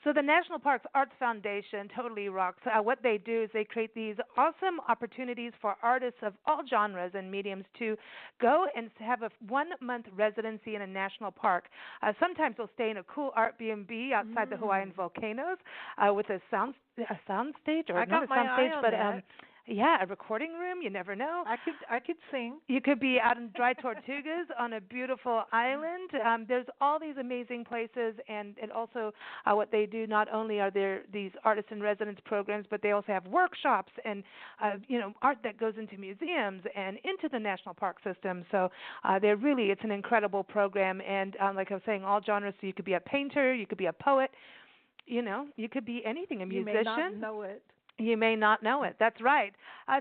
So the National Parks Arts Foundation totally rocks. What they do is they create these awesome opportunities for artists of all genres and mediums to go and have a 1 month residency in a national park. Sometimes they'll stay in a cool art B&B outside the Hawaiian volcanoes with a sound stage, or I not got a my sound stage, eye on but that. yeah, a recording room. You never know. I could sing. You could be out in Dry Tortugas on a beautiful island. There's all these amazing places, and also what they do. Not only are there these artist in residence programs, but they also have workshops and art that goes into museums and into the national park system. So it's an incredible program. And like I was saying, all genres. So you could be a painter, you could be a poet, you could be anything, a musician. You may not know it. You may not know it. That's right.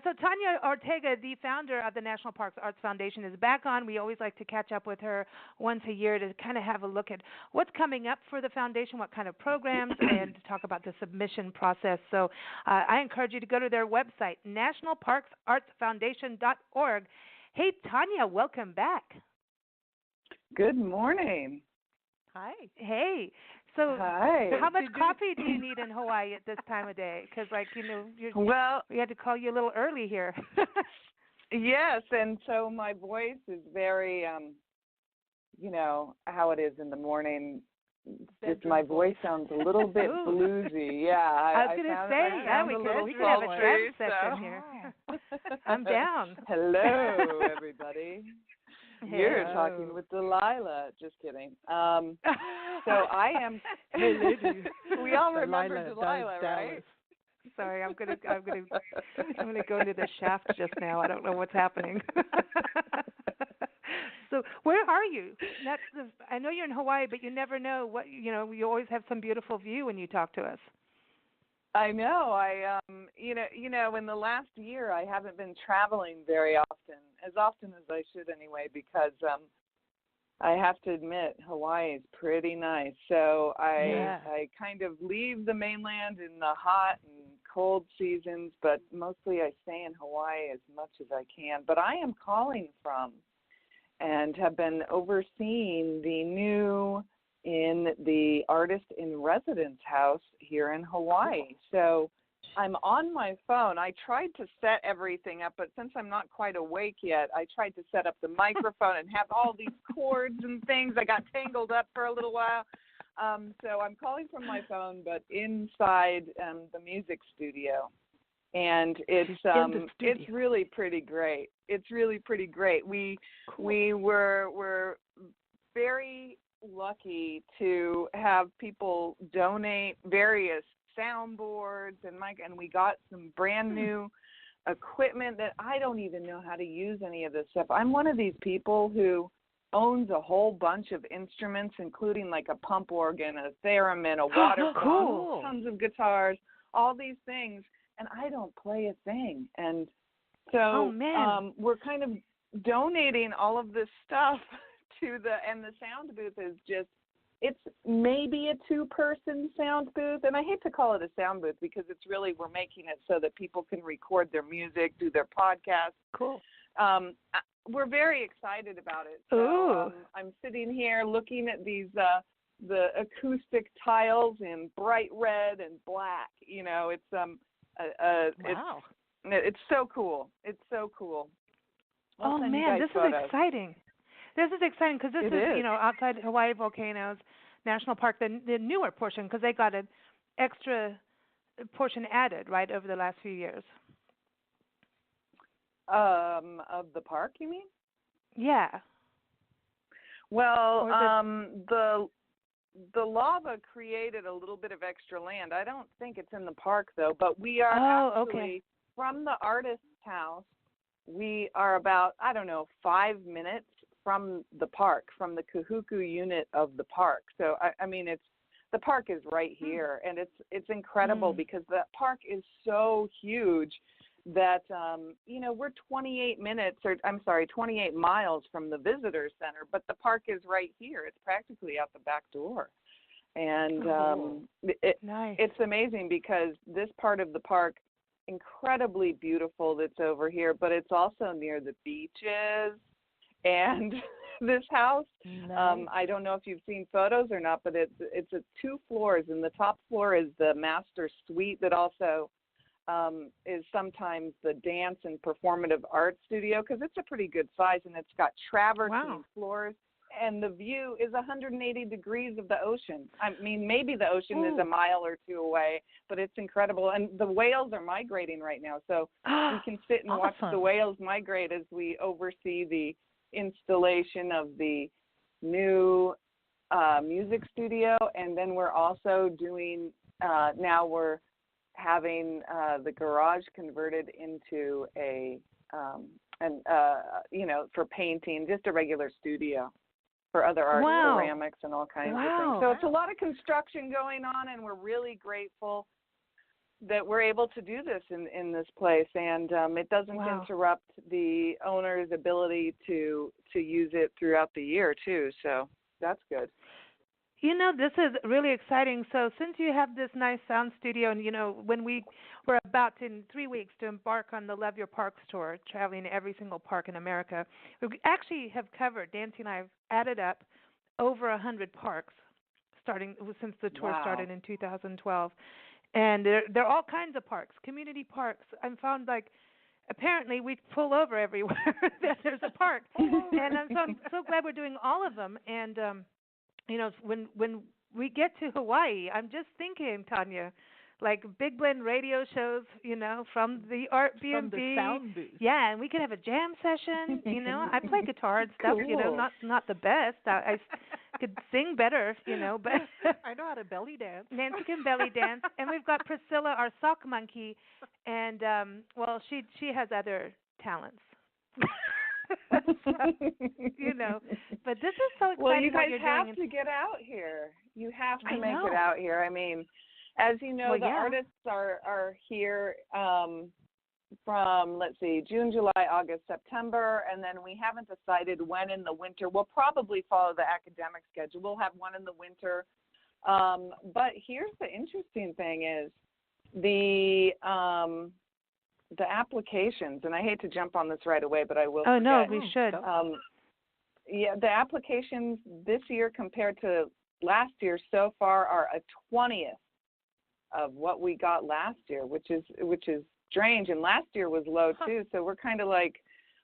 So Tanya Ortega, the founder of the National Parks Arts Foundation, is back on. We always like to catch up with her once a year to kind of have a look at what's coming up for the foundation, what kind of programs, and to talk about the submission process. So I encourage you to go to their website, nationalparksartsfoundation.org. Hey, Tanya, welcome back. Good morning. Hi. Hey. So Hi. How much coffee do you need in Hawaii at this time of day? Because, we had to call you a little early here. Yes, and so my voice is very, how it is in the morning. Just my voice sounds a little bit bluesy. Yeah, I was going to say, we could have a jam session here. I'm down. Hello, everybody. You're talking with Delilah. Just kidding. So I am. Hey, lady. We all remember Delilah, right? Sorry, I'm gonna go into the shaft just now. I don't know what's happening. So where are you? I know you're in Hawaii, but you never know what you always have some beautiful view when you talk to us. I know. In the last year, I haven't been traveling very often, as often as I should anyway, because I have to admit, Hawaii is pretty nice. So I kind of leave the mainland in the hot and cold seasons, but mostly I stay in Hawaii as much as I can. But I am calling from and have been overseeing in the Artist in Residence house here in Hawaii. So I'm on my phone. I tried to set everything up, but since I'm not quite awake yet, I tried to set up the microphone and have all these cords and things. I got tangled up for a little while. So I'm calling from my phone, but inside the music studio. And it's really pretty great. It's really pretty great. We were very lucky to have people donate various soundboards and we got some brand new equipment that I don't even know how to use any of this stuff. I'm one of these people who owns a whole bunch of instruments, including like a pump organ, a theremin, a water pump, tons of guitars, all these things, and I don't play a thing. And so we're kind of donating all of this stuff to the sound booth is just, it's maybe a 2-person sound booth, and I hate to call it a sound booth because it's really, we're making it so that people can record their music, do their podcasts. Cool. We're very excited about it. So I'm sitting here looking at these the acoustic tiles in bright red and black. It's wow. It's so cool. It's so cool. Oh man, this is exciting. This is exciting because this is outside Hawaii volcanoes national park, the newer portion, because they got an extra portion added right over the last few years. Of the park, you mean? Yeah. Well, the lava created a little bit of extra land. I don't think it's in the park though, but we are actually from the artist's house. We are about 5 minutes from the park, from the Kahuku unit of the park. So I mean, the park is right here, and it's incredible because the park is so huge that we're 28 miles from the visitor center, but the park is right here. It's practically out the back door. And it's amazing because this part of the park, incredibly beautiful that's over here, but it's also near the beaches And this house, Nice. I don't know if you've seen photos or not, but it's a 2 floors, and the top floor is the master suite that also is sometimes the dance and performative art studio, because it's a pretty good size, and it's got travertine floors, and the view is 180 degrees of the ocean. I mean, maybe the ocean is a mile or two away, but it's incredible. And the whales are migrating right now, so we can sit and watch the whales migrate as we oversee the installation of the new music studio. And then we're also doing, now we're having the garage converted into for painting, just a regular studio for other art, ceramics, and all kinds of things. So it's a lot of construction going on, and we're really grateful that we're able to do this in this place, and it doesn't interrupt the owner's ability to use it throughout the year too. So that's good. You know, this is really exciting. So since you have this nice sound studio, and, you know, when we're about in 3 weeks to embark on the Love Your Parks tour, traveling to every single park in America, we actually have covered, Nancy and I have added up, over 100 parks since the tour started in 2012. And there are all kinds of parks, community parks. I found, like, apparently we pull over everywhere that there's a park. And I'm so glad we're doing all of them. And you know, when we get to Hawaii, I'm just thinking, Tanya, like Big Blend radio shows, you know, from the Art B&B. From the sound booth. Yeah, and we could have a jam session, you know. I play guitar and stuff, you know, not the best. I could sing better, you know, but I know how to belly dance. Nancy can belly dance. And we've got Priscilla, our sock monkey, and well, she has other talents. So, you know, but this is so exciting. Well, you guys what you're have doing. to get out here. You have to make it out here. I mean, as you know, the artists are here from, let's see, June, July, August, September, and then we haven't decided when in the winter. We'll probably follow the academic schedule. We'll have one in the winter. But here's the interesting thing is the applications, and I hate to jump on this right away, but I will. Oh, no, we should. The applications this year compared to last year so far are a 20th of what we got last year, which is strange. And last year was low too, so we're kind of like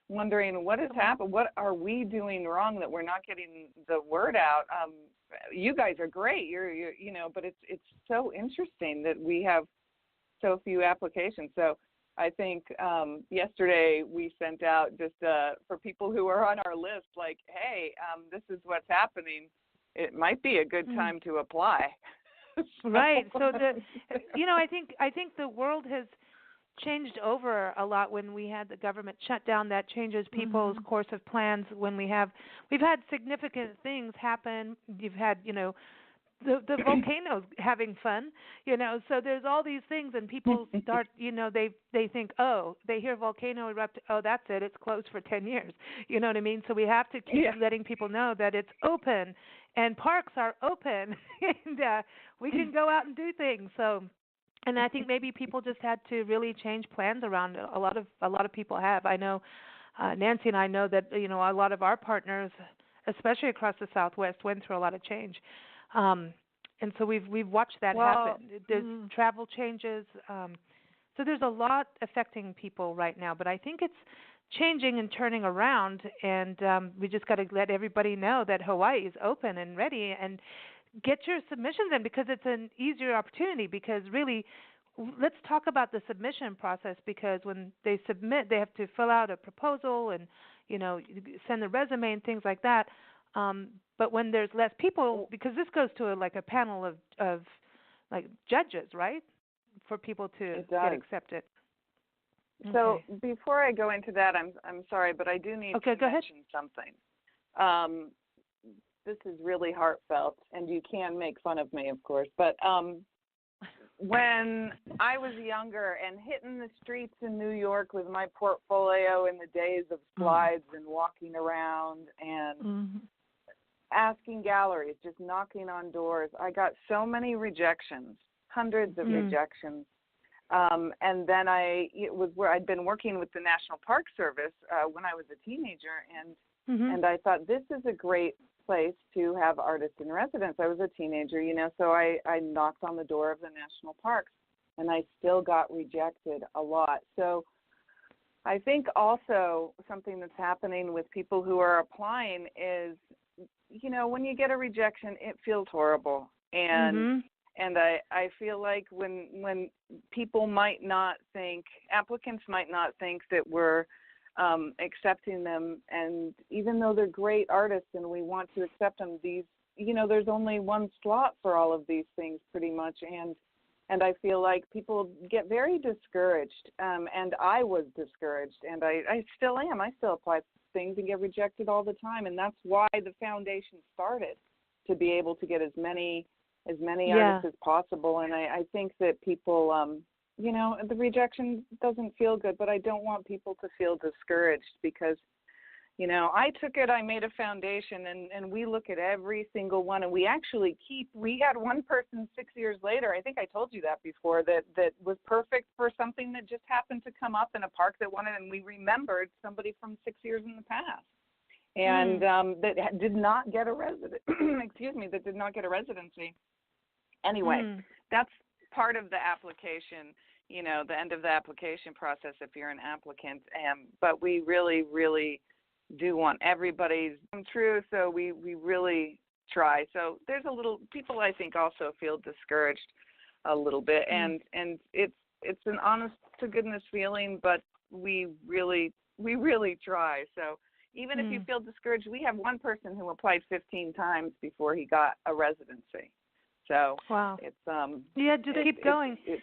wondering what has happened. What are we doing wrong that we're not getting the word out? You guys are great, you're you know, but it's so interesting that we have so few applications. So I think yesterday we sent out just for people who are on our list, like, hey, this is what's happening. It might be a good time to apply. Right. So you know, I think the world has changed over a lot when we had the government shutdown. That changes people's course of plans. When we've had significant things happen. You've had, you know, the volcanoes having fun, you know, so there's all these things, and people start, you know, they think, oh, they hear volcano erupt, oh, that's it, it's closed for 10 years, you know what I mean? So we have to keep letting people know that it's open, and parks are open, and we can go out and do things. So, and I think maybe people just had to really change plans around. A lot of people have. I know Nancy and I know that, you know, a lot of our partners, especially across the Southwest, went through a lot of change. And so we've watched that happen. There's travel changes. So there's a lot affecting people right now. But I think it's changing and turning around. And we just got to let everybody know that Hawaii is open and ready. And get your submissions in, because it's an easier opportunity. Because really, let's talk about the submission process. Because when they submit, they have to fill out a proposal and, you know, send a resume and things like that. But when there's less people, because this goes to a panel of like judges, right, for people to get accepted. So before I go into that, I'm sorry, but I do need to mention something. This is really heartfelt, and you can make fun of me, of course. But when I was younger and hitting the streets in New York with my portfolio in the days of slides and walking around and asking galleries, just knocking on doors, I got so many rejections, hundreds of rejections. And then it was where I'd been working with the National Park Service when I was a teenager, and Mhm. And I thought this is a great place to have artists in residence. I was a teenager, so I knocked on the door of the national parks, and I still got rejected a lot. So I think also something that's happening with people who are applying is, when you get a rejection, it feels horrible. Mhm. And I feel like when people applicants might not think that we're accepting them, and even though they're great artists and we want to accept them, there's only one slot for all of these things pretty much, and I feel like people get very discouraged, and I was discouraged, and I still am. I still apply for things and get rejected all the time, and that's why the foundation started, to be able to get as many artists as possible. And I think that people, the rejection doesn't feel good, but I don't want people to feel discouraged because, I took it, I made a foundation, and we look at every single one, and we had one person 6 years later, I think I told you that before, that was perfect for something that just happened to come up in a park that wanted, and we remembered somebody from 6 years in the past. And that did not get a that did not get a residency. Anyway, that's part of the application, the end of the application process if you're an applicant. But we really, really do want everybody's come true, so we really try. So there's people I think also feel discouraged a little bit, and it's an honest to goodness feeling, but we really try. So even if you feel discouraged, we have one person who applied 15 times before he got a residency. So wow. It's just keep going. It's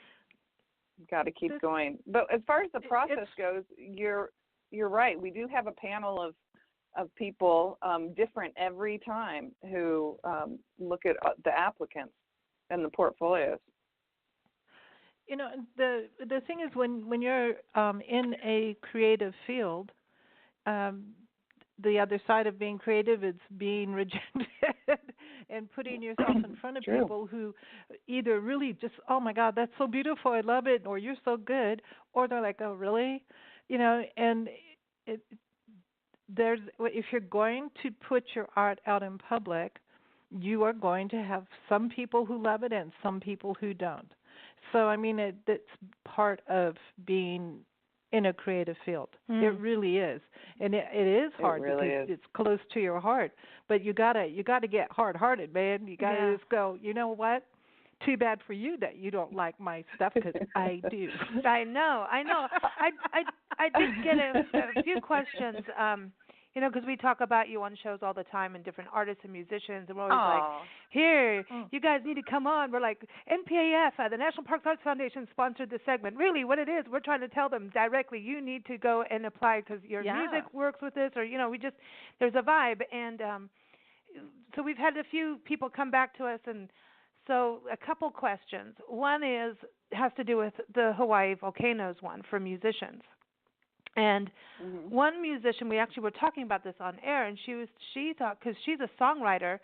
got to keep going. But as far as the process goes, you're right. We do have a panel of people, different every time, who look at the applicants and the portfolios. The thing is, when you're in a creative field, the other side of being creative is being rejected and putting yourself in front of people who either really just, oh my God, that's so beautiful, I love it, or you're so good, or they're like, oh really, and if you're going to put your art out in public, you are going to have some people who love it and some people who don't. So I mean, it's part of being in a creative field. It really is, and it is hard because it's close to your heart. But you gotta get hard-hearted, man. You gotta just go. You know what? Too bad for you that you don't like my stuff, because I do. I know. I did get a few questions. Because we talk about you on shows all the time, and different artists and musicians, and we're always like, here, you guys need to come on. We're like, NPAF, the National Parks Arts Foundation, sponsored this segment. Really, what it is, we're trying to tell them directly, you need to go and apply because your music works with this, or, there's a vibe. And so we've had a few people come back to us, and so a couple questions. One has to do with the Hawaii volcanoes one for musicians. And one musician, we actually were talking about this on air, and she thought, because she's a songwriter,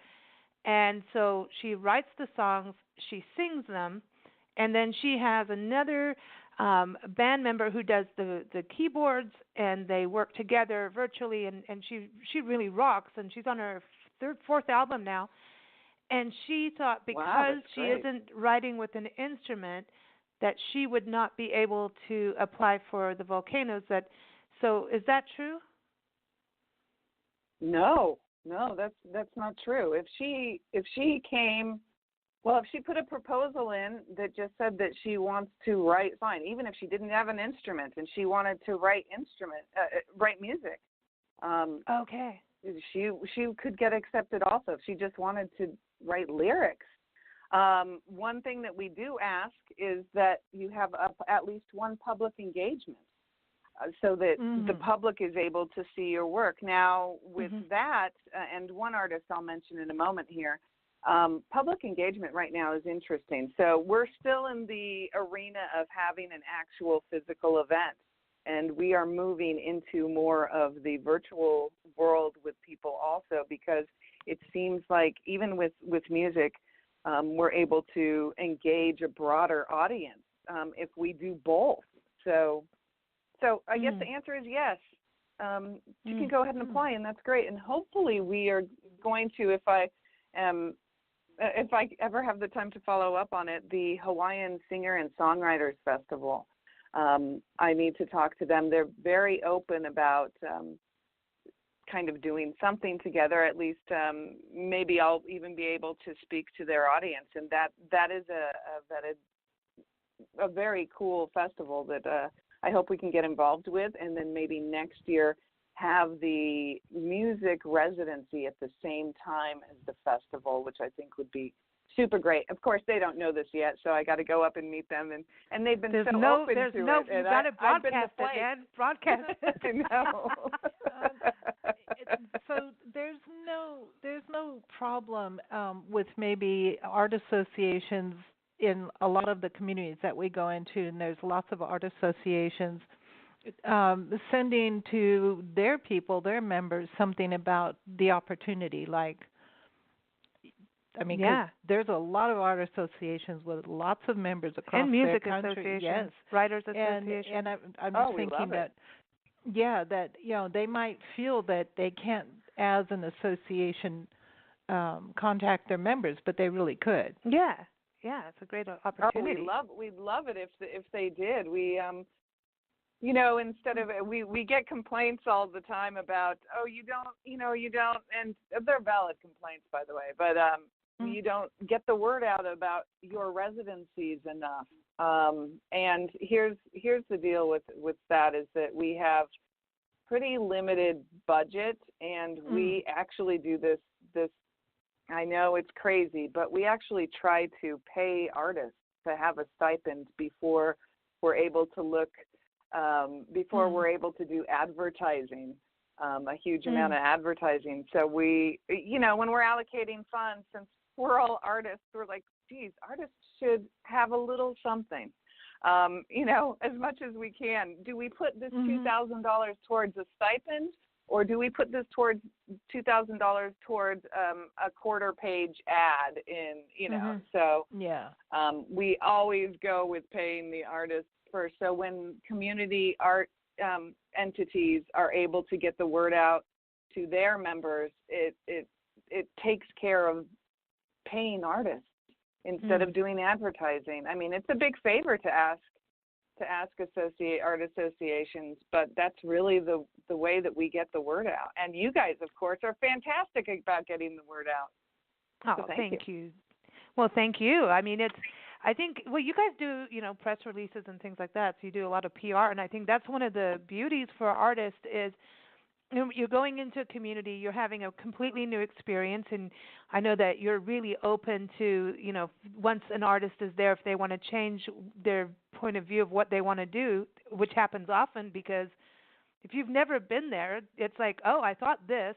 and so she writes the songs, she sings them, and then she has another band member who does the keyboards, and they work together virtually, and she really rocks, and she's on her fourth album now. And she thought because she isn't writing with an instrument, that she would not be able to apply for the volcanoes. So is that true? No, that's not true. If she came, if she put a proposal in that just said that she wants to write, fine. Even if she didn't have an instrument and she wanted to write music, okay, she could get accepted also if she just wanted to write lyrics. One thing that we do ask is that you have at least one public engagement, so that the public is able to see your work. Now, with that, and one artist I'll mention in a moment here, public engagement right now is interesting. So we're still in the arena of having an actual physical event, and we are moving into more of the virtual world with people also, because it seems like even with music, we're able to engage a broader audience if we do both. So I guess the answer is yes. you can go ahead and apply, and that's great. And hopefully we are going to, if I ever have the time to follow up on it, the Hawaiian Singer and Songwriters Festival. I need to talk to them. They're very open about kind of doing something together. At least maybe I'll even be able to speak to their audience, and that is a very cool festival that I hope we can get involved with, and then maybe next year have the music residency at the same time as the festival, which I think would be super great. Of course, they don't know this yet, so I got to go up and meet them, and they've been open to it. You got to broadcast it, man. Broadcast it. I know. So there's no problem with maybe art associations in a lot of the communities that we go into, and there's lots of art associations sending to their people, their members, something about the opportunity. Like, I mean, 'cause there's a lot of art associations with lots of members across and music their country. associations, yes, writers associations. And I'm just thinking that, that they might feel that they can't, as an association, contact their members, but they really could. Yeah, it's a great opportunity. We'd love it if they did. We instead of we get complaints all the time about, you don't, and they're valid complaints, by the way, but you don't get the word out about your residencies enough. And here's the deal with that, is that we have pretty limited budget, and we actually do this. I know it's crazy, but we actually try to pay artists to have a stipend before we're able to look. Before we're able to do advertising, a huge amount of advertising. So we, when we're allocating funds, since we're all artists, we're like, geez, artists should have a little something, as much as we can. Do we put this $2,000 towards a stipend, or do we put this towards $2,000 towards a quarter-page ad in, So we always go with paying the artists first. So when community art entities are able to get the word out to their members, it takes care of paying artists instead of doing advertising. I mean, it's a big favor to ask art associations, but that's really the way that we get the word out. And you guys, of course, are fantastic about getting the word out. So thank you. Well, thank you. I mean, I think, you guys do, press releases and things like that, so you do a lot of PR, and I think that's one of the beauties for artists is you're going into a community, you're having a completely new experience, and I know that you're really open to, once an artist is there, if they want to change their point of view of what they want to do, which happens often, because if you've never been there, it's like, I thought this,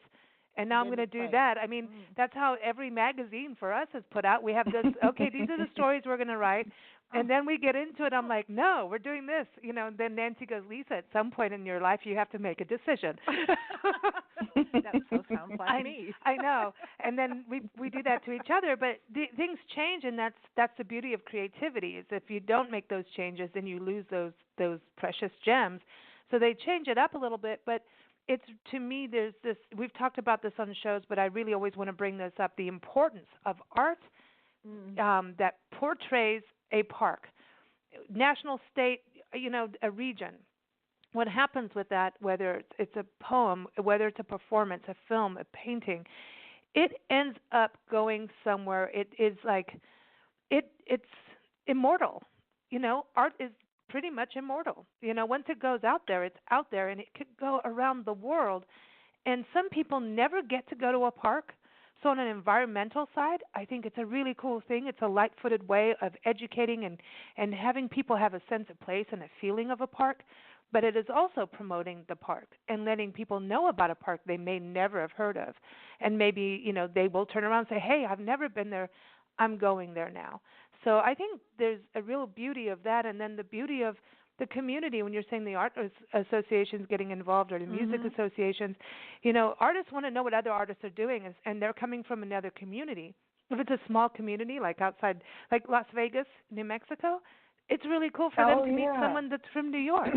and now I'm going to do that. I mean, that's how every magazine for us is put out. We have this, these are the stories we're going to write. And then we get into it. I'm like, no, we're doing this. And then Nancy goes, Lisa, at some point in your life, you have to make a decision. That so sounds like me. I know. And then we do that to each other. But things change, and that's the beauty of creativity, is if you don't make those changes, then you lose those precious gems. So they change it up a little bit, but it's, to me, there's this, we've talked about this on shows, but I really always want to bring this up, the importance of art that portrays a park, national, state, a region. What happens with that, whether it's a poem, whether it's a performance, a film, a painting, it ends up going somewhere. It is like, it's immortal. Art is pretty much immortal. Once it goes out there, it's out there, and it could go around the world. And some people never get to go to a park. So on an environmental side, I think it's a really cool thing. It's a light-footed way of educating and having people have a sense of place and a feeling of a park. But it is also promoting the park and letting people know about a park they may never have heard of. And maybe, they will turn around and say, hey, I've never been there. I'm going there now. So I think there's a real beauty of that, and then the beauty of the community when you're saying the art associations getting involved or the music associations. Artists want to know what other artists are doing, and they're coming from another community. If it's a small community like outside, like Las Vegas, New Mexico, it's really cool for them to meet someone that's from New York.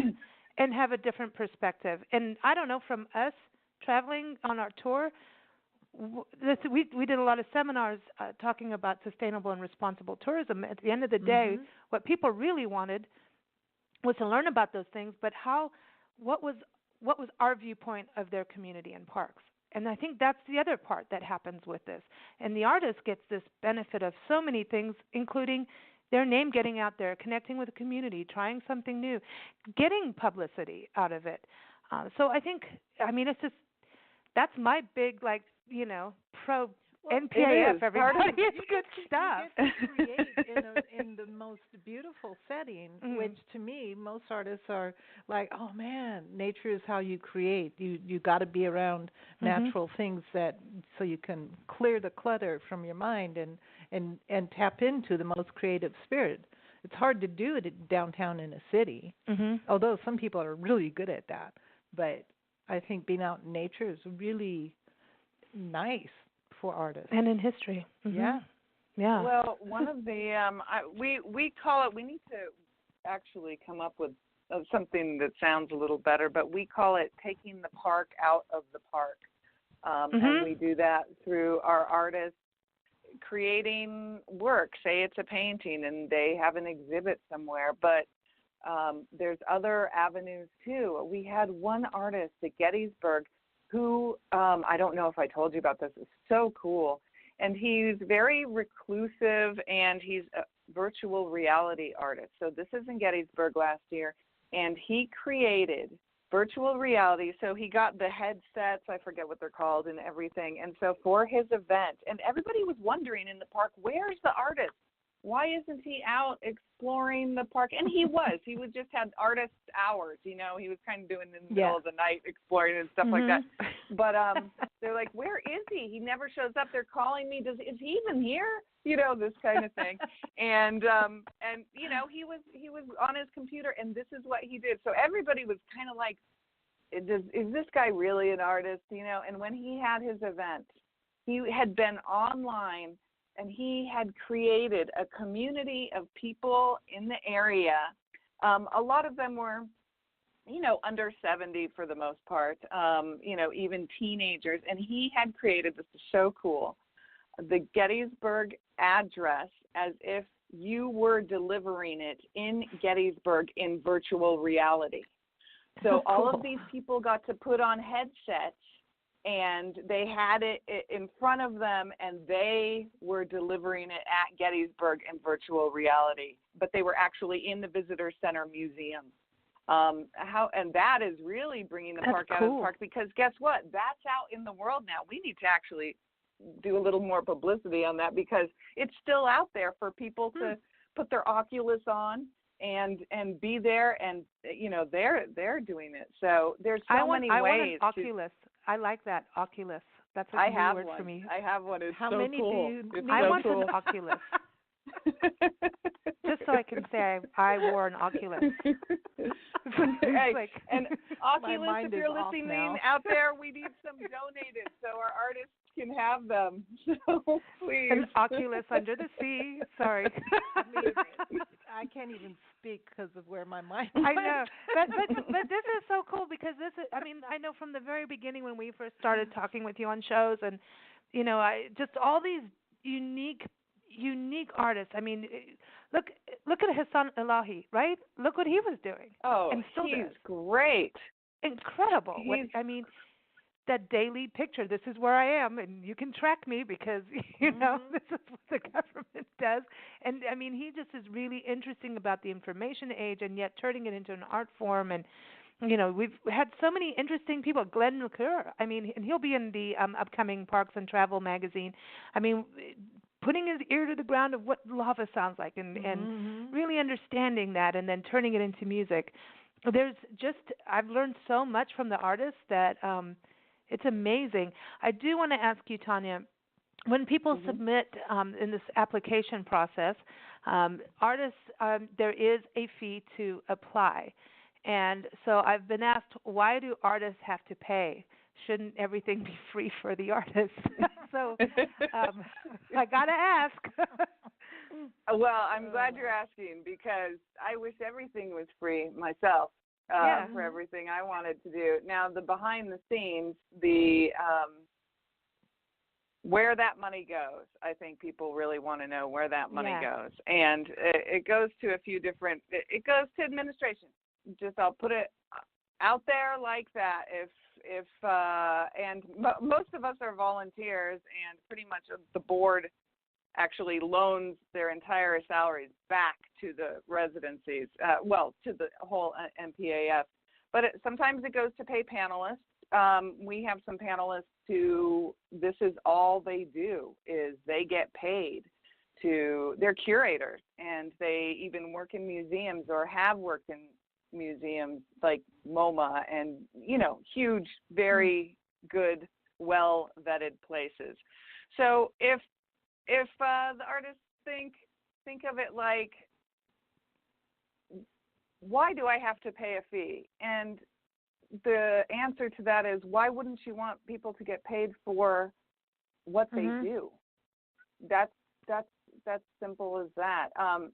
and have a different perspective. And I don't know, from us traveling on our tour, we did a lot of seminars talking about sustainable and responsible tourism. At the end of the day, what people really wanted was to learn about those things, but what was our viewpoint of their community and parks. And I think that's the other part that happens with this. And the artist gets this benefit of so many things, including their name getting out there, connecting with the community, trying something new, getting publicity out of it. So I think, it's just, that's my big, pro NPAF, everybody. It's good stuff. You get to create in the most beautiful setting, which to me, most artists are like, oh man, nature is how you create. You got to be around natural things so you can clear the clutter from your mind and tap into the most creative spirit. It's hard to do it downtown in a city, although some people are really good at that. But I think being out in nature is really nice for artists. And in history. Yeah. Well, one of the we call it. We need to actually come up with something that sounds a little better, but we call it taking the park out of the park, and we do that through our artists creating work. Say it's a painting, and they have an exhibit somewhere, but there's other avenues too. We had one artist at Gettysburg who, I don't know if I told you about this, is so cool. And he's very reclusive, and he's a virtual reality artist. So this is in Gettysburg last year, and he created virtual reality. So he got the headsets, I forget what they're called, and everything. And so for his event, and everybody was wondering in the park, where's the artist? Why isn't he out exploring the park? And he would just have artist hours, he was kind of doing it in the middle of the night, exploring and stuff like that. But they're like, where is he? He never shows up. They're calling me. Is he even here? This kind of thing. And he was on his computer, and this is what he did. So everybody was kind of like, is this guy really an artist? And when he had his event, he had been online, and he had created a community of people in the area. A lot of them were, under 70 for the most part, even teenagers. And he had created, this is so cool, the Gettysburg address as if you were delivering it in Gettysburg in virtual reality. So all of these people got to put on headsets, and they had it in front of them, and they were delivering it at Gettysburg in virtual reality. But they were actually in the Visitor Center Museum. And that is really bringing the park out of the park, because guess what? That's out in the world now. We need to actually do a little more publicity on that, because it's still out there for people to put their Oculus on and be there, and they're doing it. So there's so many ways. I want an Oculus. I like that, Oculus. That's a new word for me. I have one. It's How so many cool. do you it's I so want cool. an Oculus. Just so I can say I wore an Oculus. Hey, and Oculus, if you're off listening now. out there, we need some donated so our artists can have them. So please. An Oculus under the sea. Sorry. I can't even speak because of where my mind I know, but this is so cool, because this is, I know from the very beginning when we first started talking with you on shows, and I just all these unique artists. Look at Hassan Elahi, right? Look what he was doing. Oh, and still he's does. great. Incredible. That daily picture, this is where I am, and you can track me, because this is what the government does. And he just is really interesting about the information age, and yet turning it into an art form. And we've had so many interesting people. Glenn McClure, and he'll be in the upcoming Parks and Travel magazine. Putting his ear to the ground of what lava sounds like, and really understanding that, and then turning it into music. I've learned so much from the artists that it's amazing. I do want to ask you, Tanya, when people submit in this application process, artists, there is a fee to apply. And so I've been asked, why do artists have to pay? Shouldn't everything be free for the artists? So I got to ask. Well, I'm glad you're asking, because I wish everything was free myself. for everything I wanted to do. Now, the behind the scenes, the where that money goes, I think people really want to know where that money goes. And it goes to a few different, it goes to administration. Just I'll put it out there like that. Most of us are volunteers, and pretty much the board actually loans their entire salaries back to the residencies, to the whole MPAF. But sometimes it goes to pay panelists. We have some panelists who this is all they do is they get paid they're curators, and they even work in museums or have worked in museums like MoMA and, huge, very good, well-vetted places. So if the artists think of it like, why do I have to pay a fee? And the answer to that is, why wouldn't you want people to get paid for what they do? That's simple as that.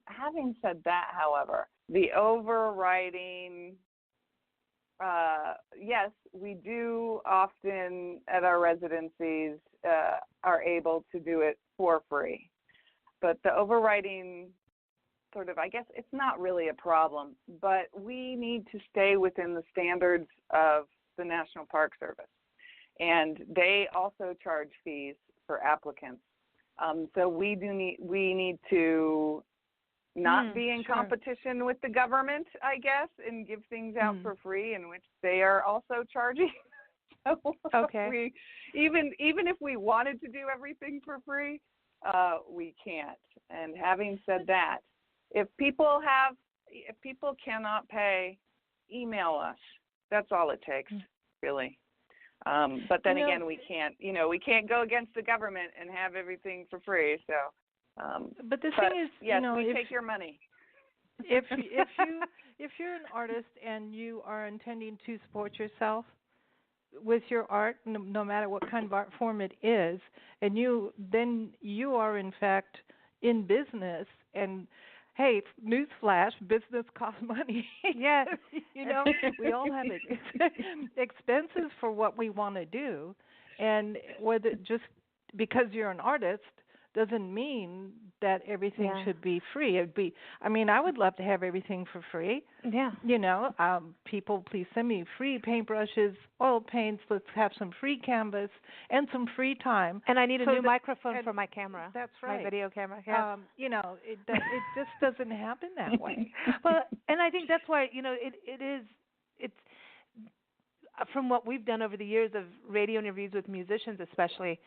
Having said that, however, the overriding, yes, we do often at our residencies are able to do it for free. But the overriding sort of, I guess it's not really a problem, but we need to stay within the standards of the National Park Service. And they also charge fees for applicants. So we need to not be in competition with the government, I guess, and give things out for free, in which they are also charging. So even if we wanted to do everything for free, we can't. And having said that, if people cannot pay, email us. That's all it takes, really. But then again, we can't go against the government and have everything for free. So, but the thing is, yes, we take your money. If you're an artist and you are intending to support yourself with your art, no matter what kind of art form it is, and you are in fact in business. And hey, newsflash, business costs money. Yes. We all have expenses for what we want to do. And whether just because you're an artist doesn't mean that everything should be free. I would love to have everything for free. Yeah. People, please send me free paintbrushes, oil paints. Let's have some free canvas and some free time. And I need a new microphone for my camera. That's right. My video camera. Yeah. It just doesn't happen that way. Well, and I think that's why, it's from what we've done over the years of radio interviews with musicians especially,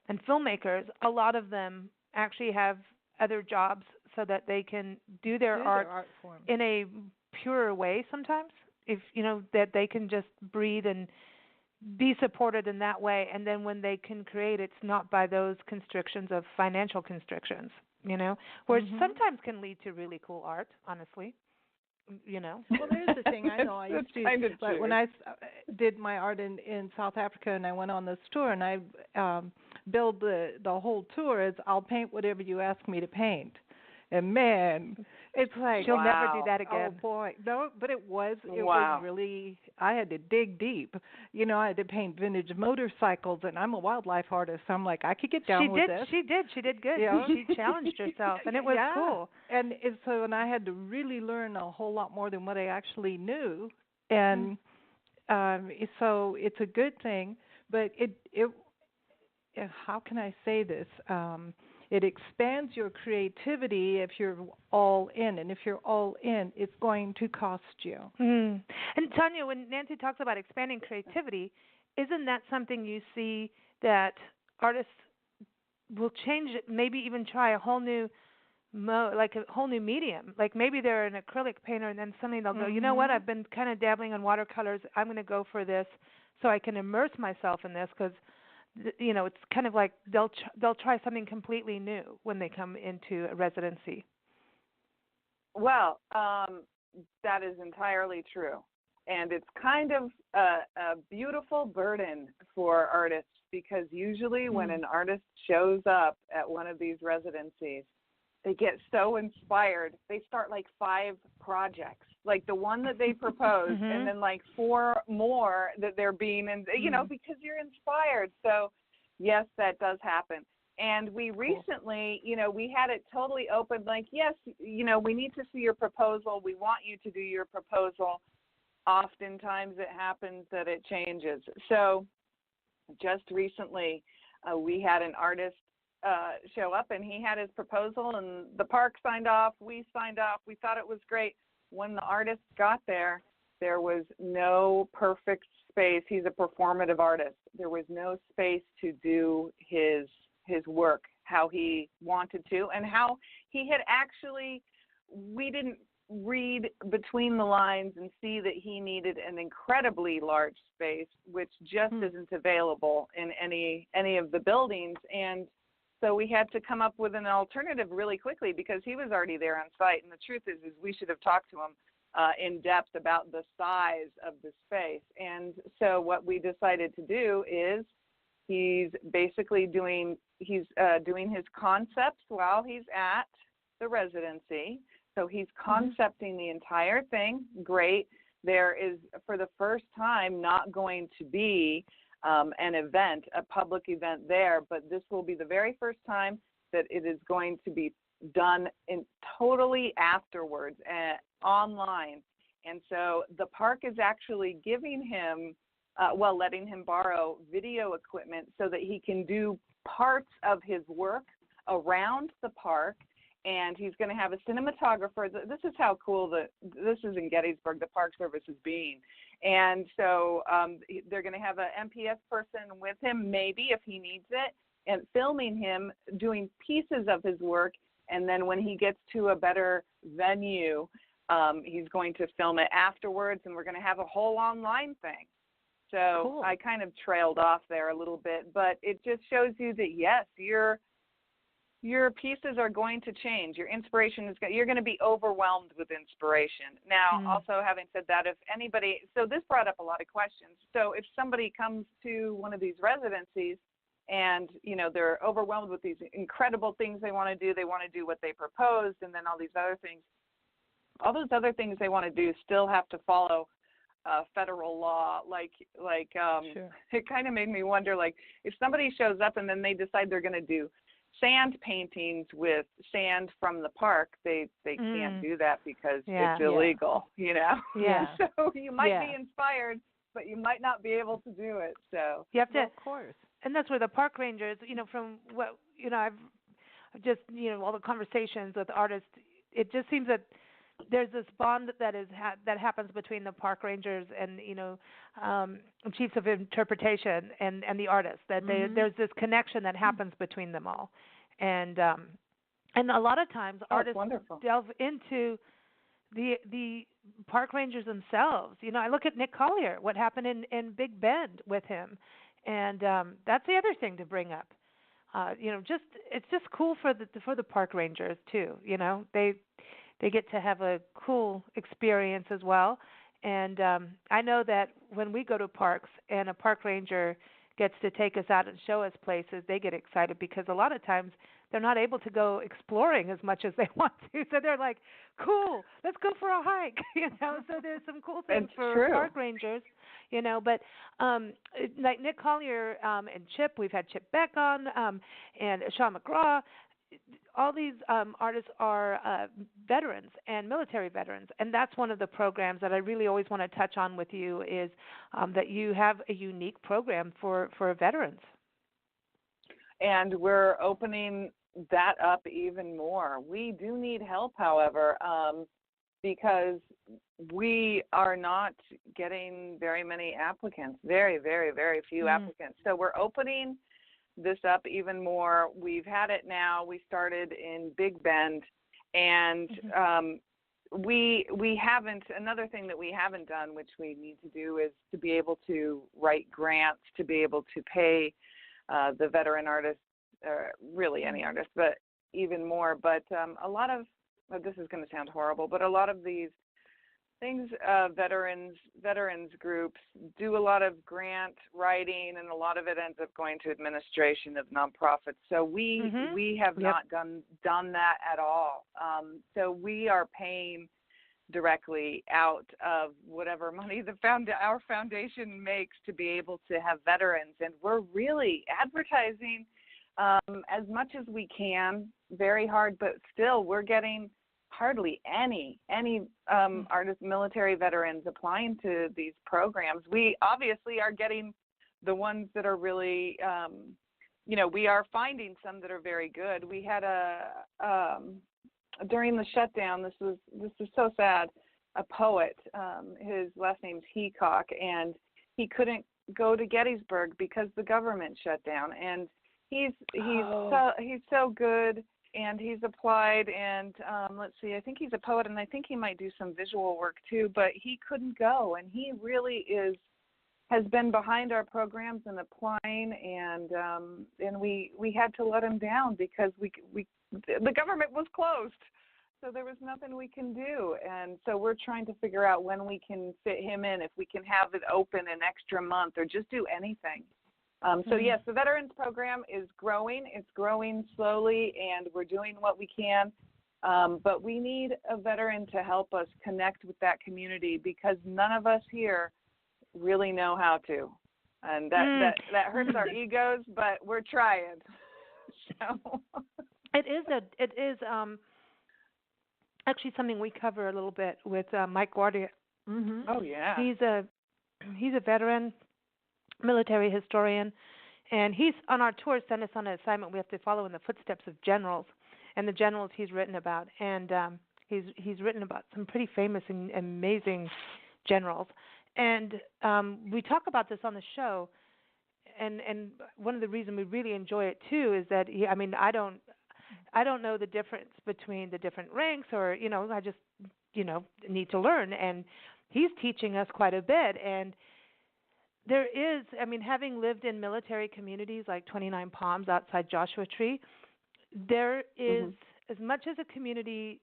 and filmmakers, a lot of them actually have other jobs so that they can do their art form in a purer way sometimes, if that they can just breathe and be supported in that way. And then when they can create, it's not by those constrictions of financial constrictions, which sometimes can lead to really cool art, honestly. Well, there's the thing. I know I used to, but when I did my art in South Africa and I went on this tour, and I billed the whole tour as, I'll paint whatever you ask me to paint. And man, it's like, she'll never do that again. Oh boy, no, but it was Wow. was really. I had to dig deep. I had to paint vintage motorcycles, and I'm a wildlife artist. So I'm like, I could get down with this. She did good. She challenged herself, and it was cool. And I had to really learn a whole lot more than what I actually knew. And so it's a good thing, but it how can I say this? It expands your creativity if you're all in, and if you're all in, it's going to cost you. And Tanya, when Nancy talks about expanding creativity, isn't that something you see that artists will change it, maybe even try a whole new like a whole new medium? Like maybe they're an acrylic painter, and then suddenly they'll go, you know what, I've been kind of dabbling in watercolors. I'm going to go for this so I can immerse myself in this, because it's kind of like they'll try something completely new when they come into a residency. Well, that is entirely true. And it's kind of a beautiful burden for artists, because usually when an artist shows up at one of these residencies, they get so inspired. They start like 5 projects, like the one that they proposed, and then like 4 more that they're being, and because you're inspired. So yes, that does happen. And we recently, we had it totally open, like, yes, we need to see your proposal. We want you to do your proposal. Oftentimes it happens that it changes. So just recently, we had an artist show up, and he had his proposal, and the park signed off. We signed off. We thought it was great. When the artist got there, there was no perfect space. He's a performative artist. There was no space to do his work how he wanted to, and how he had actually, we didn't read between the lines and see that he needed an incredibly large space, which just isn't available in any of the buildings. And so we had to come up with an alternative really quickly, because he was already there on site. And the truth is we should have talked to him in depth about the size of the space. And so what we decided to do is he's basically doing his concepts while he's at the residency. So he's concepting the entire thing. Great. There is, for the first time, not going to be an event, a public event there, but this will be the very first time that it is going to be done totally afterwards, online. And so the park is actually giving him, letting him borrow video equipment so that he can do parts of his work around the park. And he's going to have a cinematographer. This is how cool this is in Gettysburg, the Park Service is being. And so they're going to have an MPS person with him, maybe if he needs it, and filming him doing pieces of his work. And then when he gets to a better venue, he's going to film it afterwards, and we're going to have a whole online thing. So cool. I kind of trailed off there a little bit, but it just shows you that, yes, your pieces are going to change. Your inspiration you're going to be overwhelmed with inspiration. Now, also having said that, if anybody, so this brought up a lot of questions. So if somebody comes to one of these residencies and, they're overwhelmed with these incredible things they want to do what they proposed, and then all these other things, all those other things they want to do still have to follow federal law. Sure. It kind of made me wonder, like, if somebody shows up and then they decide they're going to do sand paintings with sand from the park, they can't do that because it's illegal, Yeah. So you might be inspired, but you might not be able to do it. So you have to, of course. And that's where the park rangers, from what I've just all the conversations with artists, it just seems that there's this bond that happens between the park rangers and chiefs of interpretation and the artists, that there's this connection that happens between them all, and a lot of times artists delve into the park rangers themselves. I look at Nick Collier, what happened in Big Bend with him, and that's the other thing to bring up. It's just cool for the park rangers too. They get to have a cool experience as well. And I know that when we go to parks and a park ranger gets to take us out and show us places, they get excited, because a lot of times they're not able to go exploring as much as they want to. So they're like, cool, let's go for a hike. So there's some cool things for park rangers, but like Nick Collier and Chip, we've had Chip Beck on, and Sean McGraw. All these artists are veterans and military veterans, and that's one of the programs that I really always want to touch on with you, is that you have a unique program for veterans. And we're opening that up even more. We do need help, however, because we are not getting very many applicants, very, very, very few applicants. So we're opening this up even more. We've had it now. We started in Big Bend, and we haven't, another thing that we haven't done, which we need to do, is to be able to write grants, to be able to pay the veteran artists, really any artist, but even more. But a lot of, this is going to sound horrible, but a lot of these things. Veterans groups do a lot of grant writing, and a lot of it ends up going to administration of nonprofits. So we have Yep. not done that at all. So we are paying directly out of whatever money our foundation makes to be able to have veterans, and we're really advertising as much as we can, very hard, but still we're getting hardly any artist military veterans applying to these programs. We obviously are getting the ones that are really we are finding some that are very good. We had during the shutdown, this is so sad, a poet, his last name's Heacock, and he couldn't go to Gettysburg because the government shut down, and he's so good, and he's applied, and let's see, I think he's a poet, and I think he might do some visual work too, but he couldn't go, and he really has been behind our programs and applying, and we had to let him down because the government was closed, so there was nothing we can do, and so we're trying to figure out when we can fit him in, if we can have it open an extra month or just do anything. So yes, the Veterans Program is growing. It's growing slowly, and we're doing what we can, but we need a veteran to help us connect with that community because none of us here really know how to, and that hurts our egos, but we're trying. So it is actually something we cover a little bit with Mike Guardia. Mm-hmm. Oh yeah, he's a veteran military historian, and he's on our tour sent us on an assignment. We have to follow in the footsteps of generals and the generals he's written about, and he's written about some pretty famous and amazing generals. And we talk about this on the show, and one of the reasons we really enjoy it too is that I don't know the difference between the different ranks, or I just need to learn, and he's teaching us quite a bit. And there is, having lived in military communities like 29 Palms outside Joshua Tree, there is, as much as a community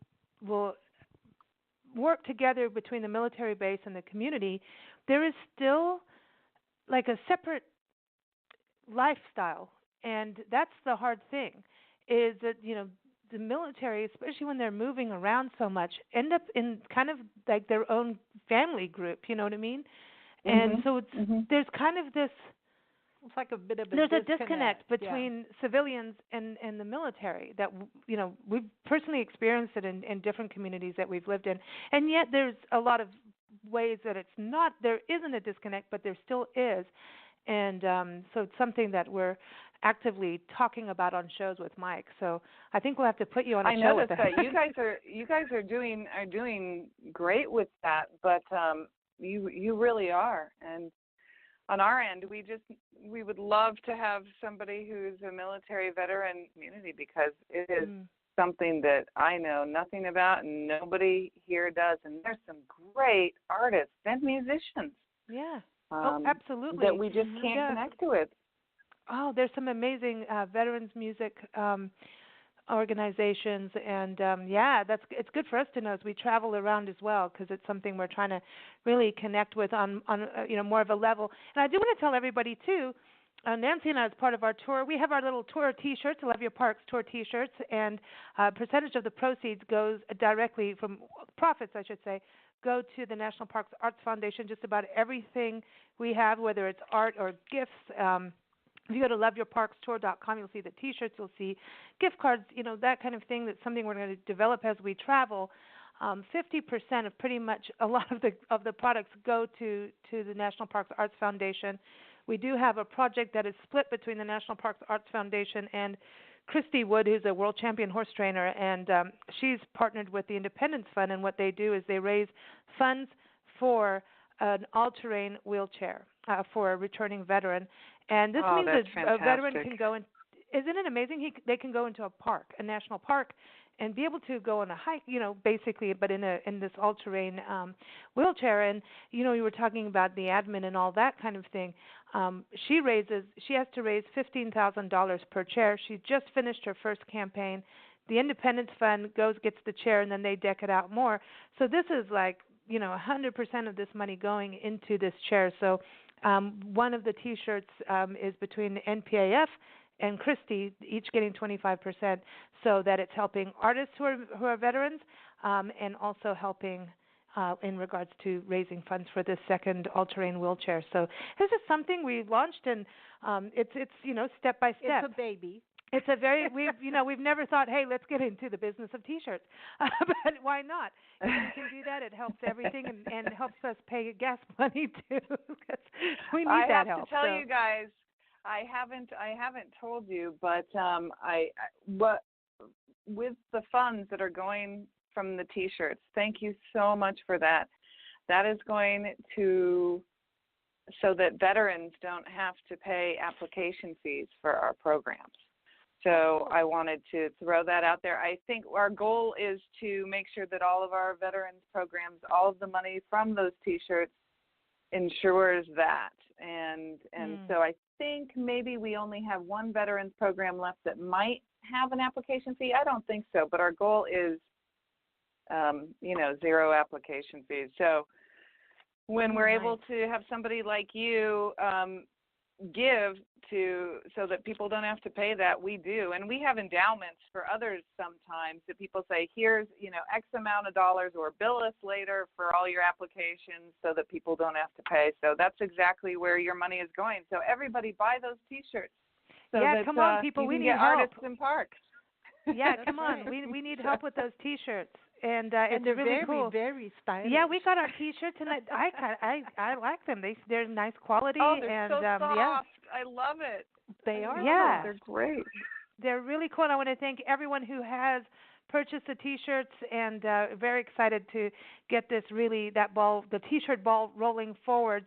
will work together between the military base and the community, there is still like a separate lifestyle, and that's the hard thing, is that the military, especially when they're moving around so much, end up in kind of like their own family group, you know what I mean? And so there's kind of this, it's like a bit of a there's a disconnect between civilians and the military that we've personally experienced it in different communities that we've lived in, and yet there's a lot of ways that there isn't a disconnect, but there still is. And so it's something that we're actively talking about on shows with Mike. So I think we'll have to put you on a show with him. I noticed that you guys are doing great with that, but you really are. And on our end, we would love to have somebody who's a military veteran community, because it is something that I know nothing about and nobody here does. And there's some great artists and musicians. Yeah. Absolutely. That we just can't connect to it. Oh, there's some amazing veterans music organizations, and it's good for us to know as we travel around as well, because it's something we're trying to really connect with on more of a level. And I do want to tell everybody too, Nancy and I, as part of our tour, we have our little tour T-shirts, Love Your Parks tour T-shirts, and a percentage of the proceeds goes directly from profits, I should say, go to the National Parks Arts Foundation. Just about everything we have, whether it's art or gifts. If you go to loveyourparkstour.com, you'll see the T-shirts, you'll see gift cards, that kind of thing. That's something we're going to develop as we travel. 50% of pretty much a lot of the products go to the National Parks Arts Foundation. We do have a project that is split between the National Parks Arts Foundation and Christy Wood, who's a world champion horse trainer, and she's partnered with the Independence Fund, and what they do is they raise funds for an all-terrain wheelchair for a returning veteran. And this means that a veteran can go in. Isn't it amazing? They can go into a park, a national park, and be able to go on a hike, basically, but in this all-terrain wheelchair. And you were talking about the admin and all that kind of thing. She has to raise $15,000 per chair. She just finished her first campaign. The Independence Fund gets the chair, and then they deck it out more. So this is like 100% of this money going into this chair. So one of the T-shirts is between NPAF and Christie, each getting 25%, so that it's helping artists who are veterans, and also helping in regards to raising funds for this second all-terrain wheelchair. So this is something we've launched, and it's step by step. It's a baby. It's a very we've never thought, hey, let's get into the business of T-shirts, but why not? If we can do that, it helps everything, and helps us pay gas money too. We need that help. I have to tell you guys, I haven't told you, but with the funds that are going from the T-shirts, thank you so much for that. That is going to so that veterans don't have to pay application fees for our programs. So I wanted to throw that out there. I think our goal is to make sure that all of our veterans programs, all of the money from those T-shirts ensures that. And so I think maybe we only have one veterans program left that might have an application fee. I don't think so, but our goal is, zero application fees. So when we're able to have somebody like you give to so that people don't have to pay that, we do. And we have endowments for others sometimes that people say, here's, X amount of dollars, or bill us later for all your applications so that people don't have to pay. So that's exactly where your money is going. So everybody buy those T-shirts. So that, come on, people, we need help. Artists in parks. Yeah, come on. We need help with those T-shirts. And it's they're really very, cool. very stylish. Yeah, we got our T-shirts, and I like them. They're nice quality. Oh, they're and so soft. yeah. I love it. They are. Yeah, they're great. They're really cool. And I want to thank everyone who has purchased the T-shirts, and very excited to get the T-shirt ball rolling forward.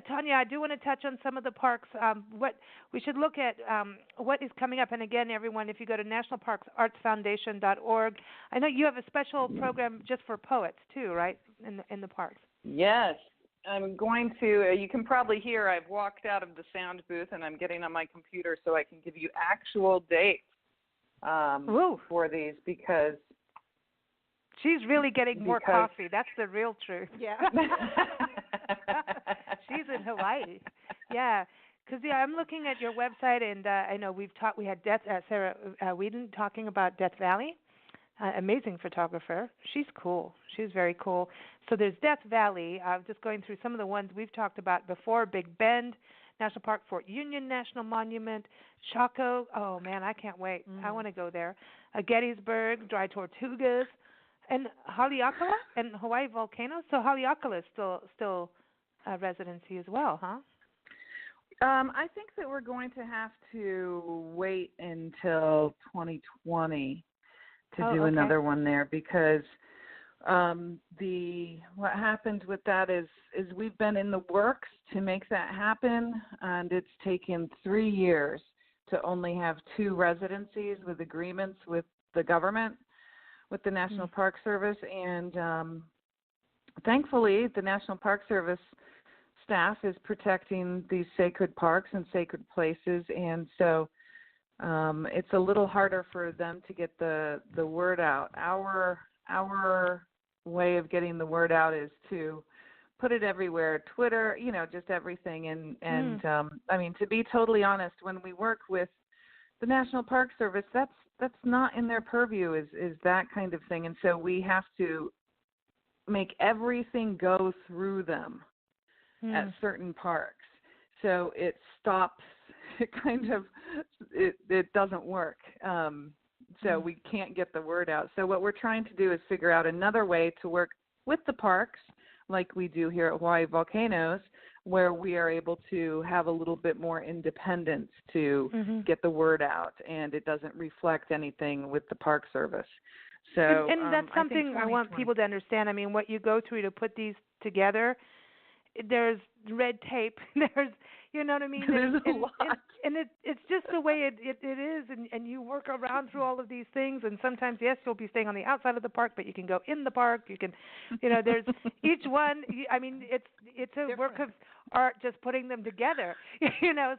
Tanya, I do want to touch on some of the parks. What we should look at, what is coming up. And again, everyone, if you go to nationalparksartsfoundation.org, I know you have a special program just for poets too, right? In the parks. Yes. I'm going to, you can probably hear I've walked out of the sound booth and I'm getting on my computer so I can give you actual dates for these, because she's really getting more coffee. That's the real truth. Yeah. She's in Hawaii. Yeah. Because I'm looking at your website, and I know we had Sarah Whedon talking about Death Valley. Amazing photographer. She's cool. She's very cool. So there's Death Valley. Just going through some of the ones we've talked about before. Big Bend National Park, Fort Union National Monument, Chaco. Oh, man, I can't wait. I want to go there. Gettysburg, Dry Tortugas, and Haleakala and Hawaii Volcano. So Haleakala is still a residency as well, huh? I think that we're going to have to wait until 2020 to do another one there, because what happened with that is we've been in the works to make that happen, and it's taken 3 years to only have 2 residencies with agreements with the government, with the National Park Service, and thankfully the National Park Service staff is protecting these sacred parks and sacred places, and so it's a little harder for them to get the word out. Our way of getting the word out is to put it everywhere, Twitter, just everything. And I mean, to be totally honest, when we work with the National Park Service, that's not in their purview, is that kind of thing. And so we have to make everything go through them at certain parks. So it stops. It doesn't work. So we can't get the word out. So what we're trying to do is figure out another way to work with the parks, like we do here at Hawaii Volcanoes, where we are able to have a little bit more independence to get the word out, and it doesn't reflect anything with the Park Service. So and that's something I want people to understand. I mean, what you go through to put these together, there's red tape. There's, you know what I mean? There's a lot. And it's just the way it is, and you work around through all of these things, and sometimes, yes, you'll be staying on the outside of the park, but you can go in the park. You can, there's each one, I mean, it's a work of art just putting them together,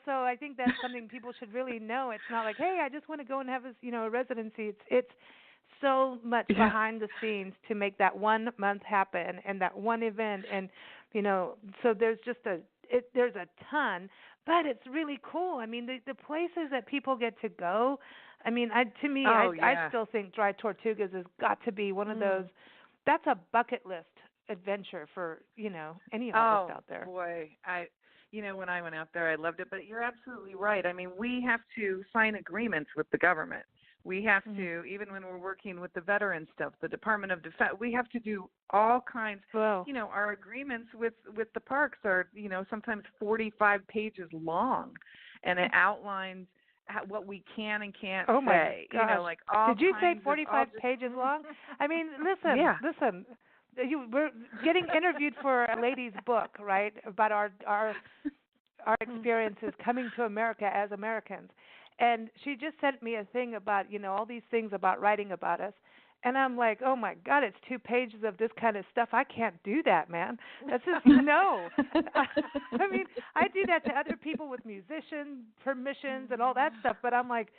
so I think that's something people should really know. It's not like, hey, I just want to go and have a residency. It's so much Yeah. behind the scenes to make that 1 month happen and that one event, and so there's just there's a ton, but it's really cool. I mean, the places that people get to go. I mean, to me, Oh I yeah. still think Dry Tortugas has got to be one of those. That's a bucket list adventure for any artist Oh out there. boy, when I went out there, I loved it. But you're absolutely right. I mean, we have to sign agreements with the government. We have to, even when we're working with the veteran stuff, the Department of Defense, we have to do all kinds. Well, Our agreements with the parks are, sometimes 45 pages long, and it outlines what we can and can't oh my say. gosh! Like all Did you say kinds of 45 pages long? I mean, listen, Yeah. listen. We're getting interviewed for a lady's book, right? About our experiences coming to America as Americans. And she just sent me a thing about, all these things about writing about us. And I'm like, oh my God, it's 2 pages of this kind of stuff. I can't do that, man. That's just no. I mean, I do that to other people with musician permissions and all that stuff, but I'm like,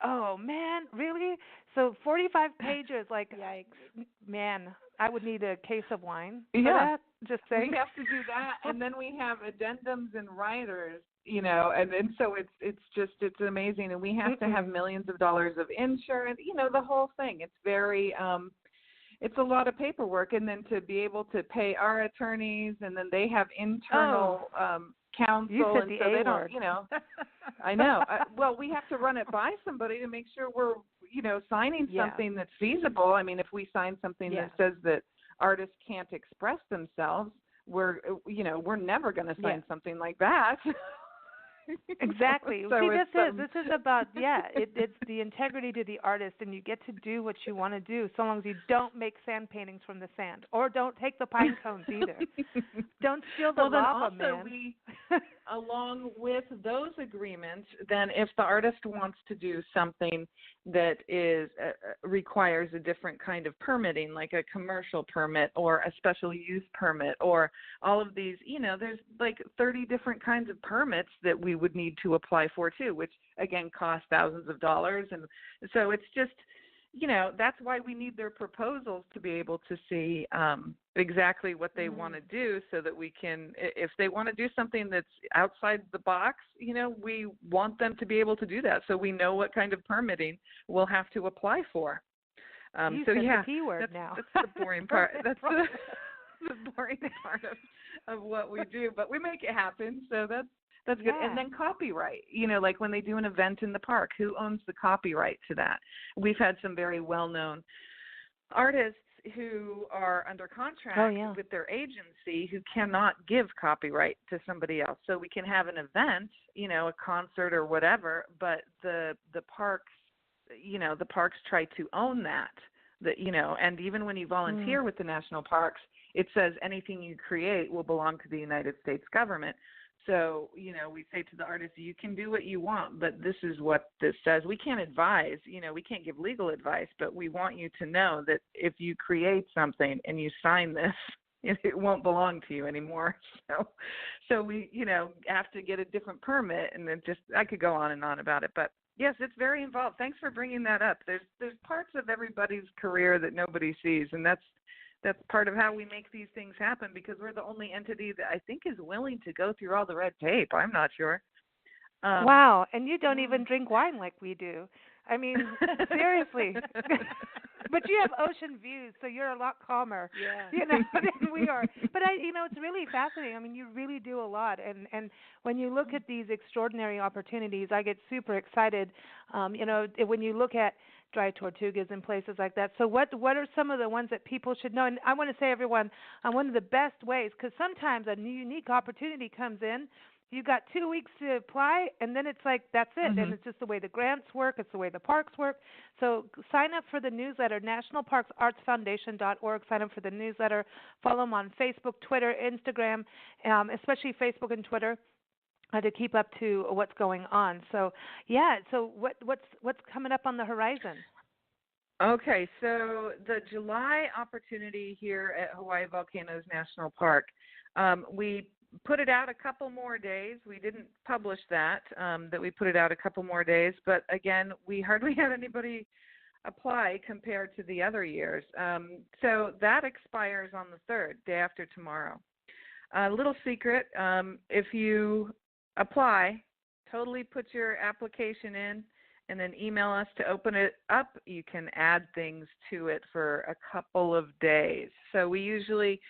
oh man, really? So 45 pages, like, Yikes. man, I would need a case of wine for Yeah. that. Just saying. We have to do that, and then we have addendums and riders, and so it's amazing, and we have to have millions of dollars of insurance, the whole thing. It's very it's a lot of paperwork, and then to be able to pay our attorneys, and then they have internal counsel, You said and the so they A don't, word. I know. Well, we have to run it by somebody to make sure we're, signing Yeah. something that's feasible. I mean, if we sign something that says that artists can't express themselves, we're never going to sign something like that. Exactly. So See, it's, this is about it's the integrity to the artist, and you get to do what you want to do, so long as you don't make sand paintings from the sand, or don't take the pine cones either. Don't steal the lava, then also man. along with those agreements, then if the artist wants to do something that is requires a different kind of permitting, like a commercial permit or a special use permit, or all of these, there's like 30 different kinds of permits that we would need to apply for too, which again costs thousands of dollars. And so it's just, that's why we need their proposals to be able to see exactly what they want to do, so that we can, if they want to do something that's outside the box, we want them to be able to do that, so we know what kind of permitting we'll have to apply for. You So said yeah, the P word that's, now. that's the boring part. That's the boring part of what we do, but we make it happen. So that's good. Yeah. And then copyright, like when they do an event in the park, who owns the copyright to that? We've had some very well-known artists who are under contract with their agency who cannot give copyright to somebody else. So we can have an event, a concert or whatever, but the parks, the parks try to own that. And even when you volunteer with the national parks, it says anything you create will belong to the United States government. So, we say to the artist, you can do what you want, but this is what this says. We can't advise, we can't give legal advice, but we want you to know that if you create something and you sign this, it won't belong to you anymore. So we, have to get a different permit, and then I could go on and on about it, but yes, it's very involved. Thanks for bringing that up. There's parts of everybody's career that nobody sees, and that's part of how we make these things happen, because we're the only entity that I think is willing to go through all the red tape. I'm not sure. Wow, and you don't even drink wine like we do. I mean, seriously. But you have ocean views, so you're a lot calmer, than we are. But it's really fascinating. I mean, you really do a lot, and when you look at these extraordinary opportunities, I get super excited. When you look at Dry Tortugas and places like that. So what are some of the ones that people should know? And I want to say, everyone, one of the best ways, because sometimes a unique opportunity comes in. You got 2 weeks to apply, and then it's like, that's it. And it's just the way the grants work. It's the way the parks work. So sign up for the newsletter, nationalparksartsfoundation.org. Sign up for the newsletter. Follow them on Facebook, Twitter, Instagram, especially Facebook and Twitter, to keep up to what's going on. So, so what's coming up on the horizon? Okay, so the July opportunity here at Hawaii Volcanoes National Park, we put it out a couple more days. We didn't publish that we put it out a couple more days, but again, we hardly had anybody apply compared to the other years. So that expires on the 3rd, day after tomorrow. A little secret, if you apply, totally put your application in and then email us to open it up, you can add things to it for a couple of days. So we usually,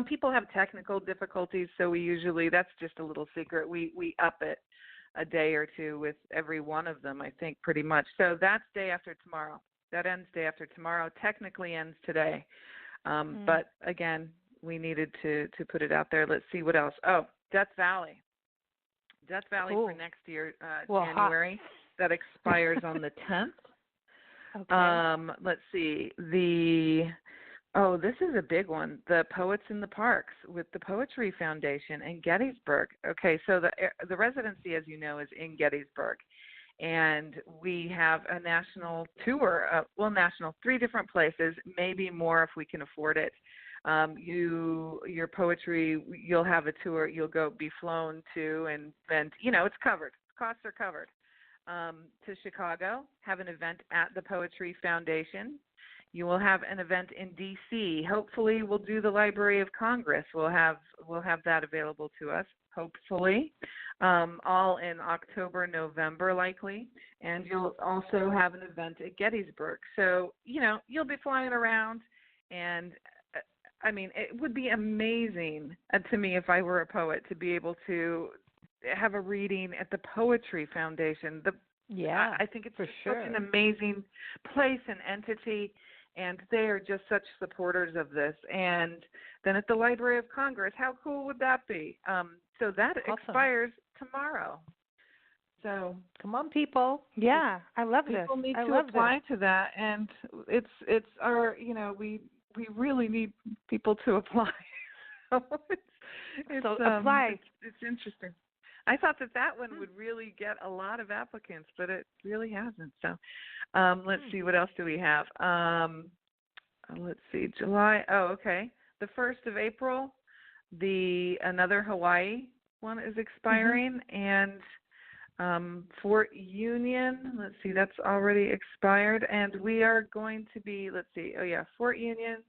people have technical difficulties, so that's just a little secret. We up it a day or two with every one of them, I think, pretty much. So that's day after tomorrow. That ends day after tomorrow. Technically ends today. But again, we needed to put it out there. Let's see what else. Oh, Death Valley. Death Valley Cool. for next year, Well, January. That expires on the 10th. Okay. Let's see. This is a big one. The Poets in the Parks with the Poetry Foundation in Gettysburg. Okay, so the residency, as you know, is in Gettysburg. And we have a national tour, 3 different places, maybe more if we can afford it. Your poetry, you'll have a tour, you'll be flown to, and it's covered. Costs are covered. To Chicago, have an event at the Poetry Foundation. You will have an event in D.C. Hopefully, we'll do the Library of Congress. We'll have that available to us. Hopefully, all in October, November, likely. And you'll also have an event at Gettysburg. So you'll be flying around, and it would be amazing to me if I were a poet to be able to have a reading at the Poetry Foundation. I think it's such an amazing place and entity, and they are just such supporters of this. And then at the Library of Congress, how cool would that be? So that expires tomorrow. So come on, people. Yeah, I love this. People need to apply to that, and it's our we really need people to apply. So apply. It's interesting. I thought that one would really get a lot of applicants, but it really hasn't. So let's see, what else do we have? Let's see, July. Oh, okay. The 1st of April, another Hawaii one is expiring, and Fort Union, let's see, that's already expired, and we are going to be, Fort Union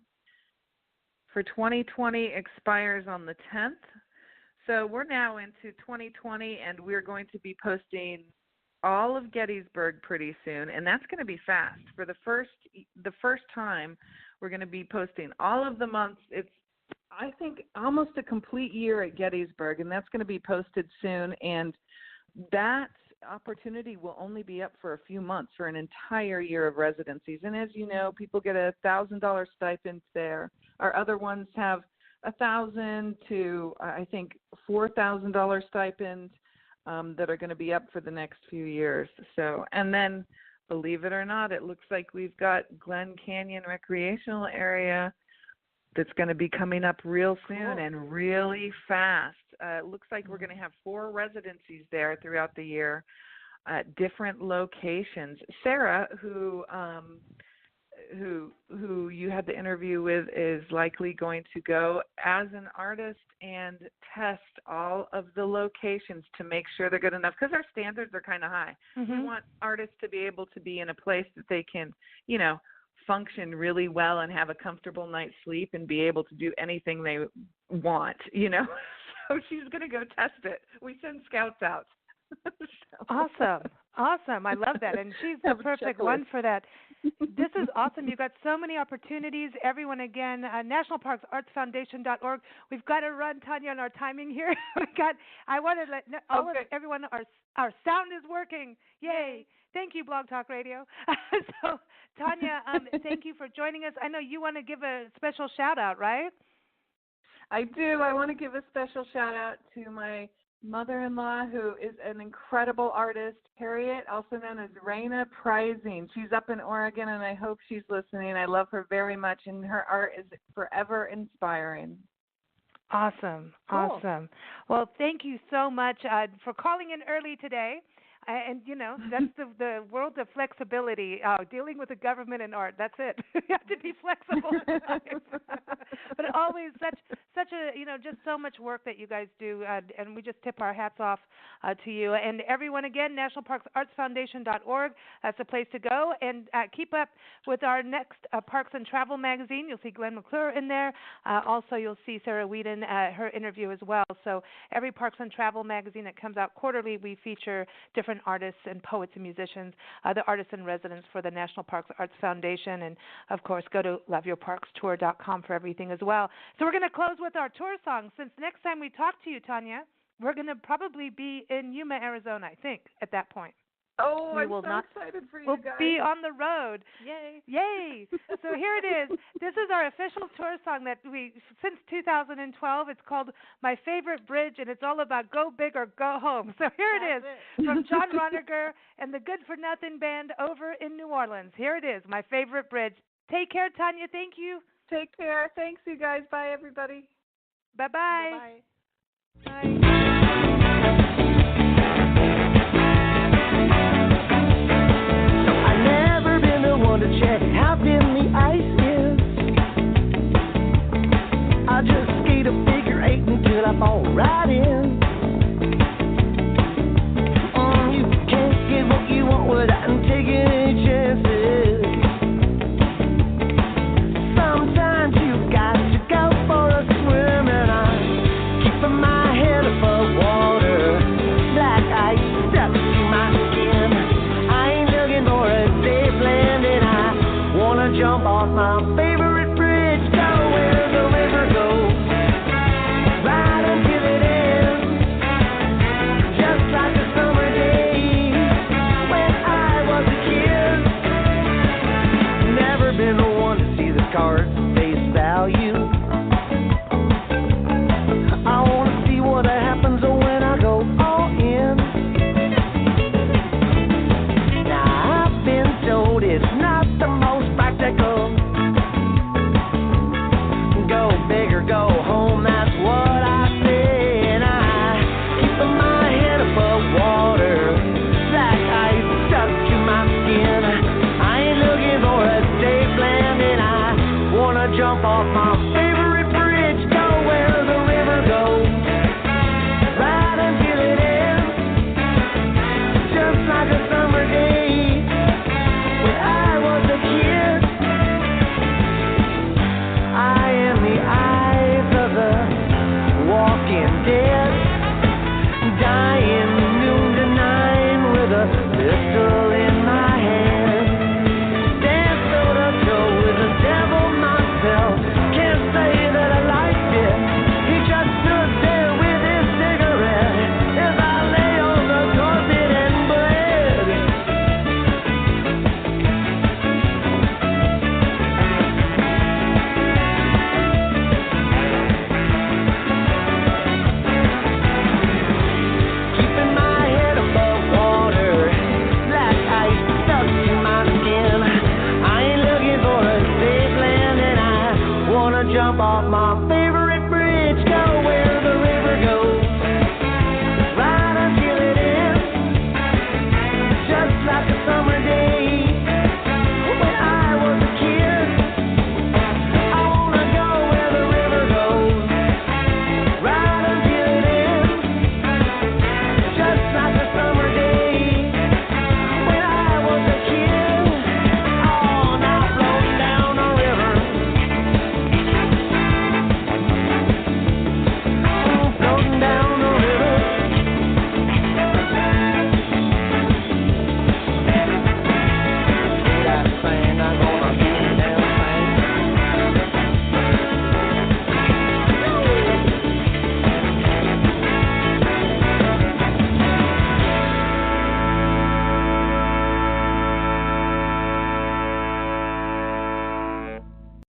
for 2020 expires on the 10th. So we're now into 2020, and we're going to be posting all of Gettysburg pretty soon, and that's going to be fast. For the first time, we're going to be posting all of the months. It's, I think, almost a complete year at Gettysburg, and that's going to be posted soon. And that opportunity will only be up for a few months for an entire year of residencies. And as you know, people get $1,000 stipend there. Our other ones have $1,000 to I think $4,000 stipend that are going to be up for the next few years. So, and then believe it or not, it looks like we've got Glen Canyon Recreational Area that's going to be coming up real soon and really fast. It looks like we're going to have 4 residencies there throughout the year at different locations. Sarah, who you had the interview with, is likely going to go as an artist and test all of the locations to make sure they're good enough, because our standards are kind of high. We want artists to be able to be in a place that they can, function really well and have a comfortable night's sleep and be able to do anything they want, So she's going to go test it. We send scouts out. Awesome. I love that. And she's the perfect one for that. This is awesome. You've got so many opportunities. Everyone, again, nationalparksartsfoundation.org. We've got to run, Tanya, on our timing here. I want to let everyone, our sound is working. Yay. Thank you, Blog Talk Radio. So, Tanya, thank you for joining us. I know you want to give a special shout-out, right? I do. I want to give a special shout-out to my mother-in-law, who is an incredible artist, Harriet, also known as Raina Prizing. She's up in Oregon, and I hope she's listening. I love her very much, and her art is forever inspiring. Awesome. Cool. Awesome. Well, thank you so much for calling in early today. And, that's the world of flexibility, dealing with the government and art. That's it. You have to be flexible in life. But always such a, just so much work that you guys do, and we just tip our hats off to you. And everyone, again, nationalparksartsfoundation.org. That's the place to go. And keep up with our next Parks and Travel magazine. You'll see Glenn McClure in there. Also, you'll see Sarah Whedon, her interview as well. So every Parks and Travel magazine that comes out quarterly, we feature different artists and poets and musicians, the artists in residence for the National Parks Arts Foundation. And, of course, go to loveyourparkstour.com for everything as well. So we're going to close with our tour song. Since next time we talk to you, Tanya, we're going to probably be in Yuma, Arizona, I think, at that point. Oh, I'm so excited for you we'll guys. We'll be on the road. Yay. Yay. So here it is. This is our official tour song that since 2012, it's called My Favorite Bridge, and it's all about go big or go home. So here it is from John Roniger and the Good for Nothing Band over in New Orleans. Here it is, My Favorite Bridge. Take care, Tanya. Thank you. Take care. Thanks, you guys. Bye, everybody. Bye-bye. Bye-bye. Bye. To check how thin the ice is. I just skate a figure eight until I fall right in.